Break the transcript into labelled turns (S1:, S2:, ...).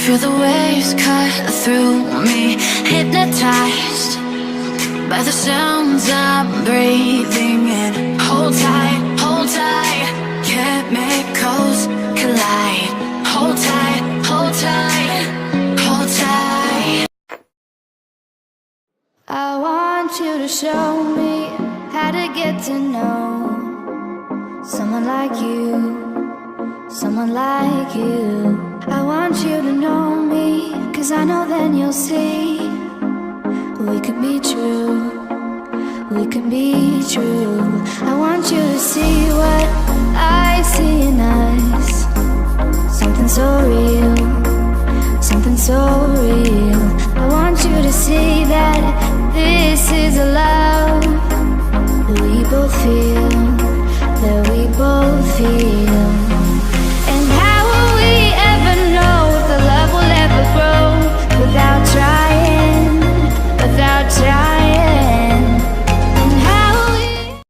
S1: Feel the waves cut through me, hypnotized by the sounds I'm breathing in. Hold tight, hold tight, chemicals collide. Hold tight, hold tight, hold tight.
S2: I want you to show me how to get to know someone like you, someone like you. I want you to know me, 'cause I know then you'll see we can be true, we can be true. I want you to see what I see in us, something so real, something so real. I want you to see that this is a love that we both feel, that we both feel.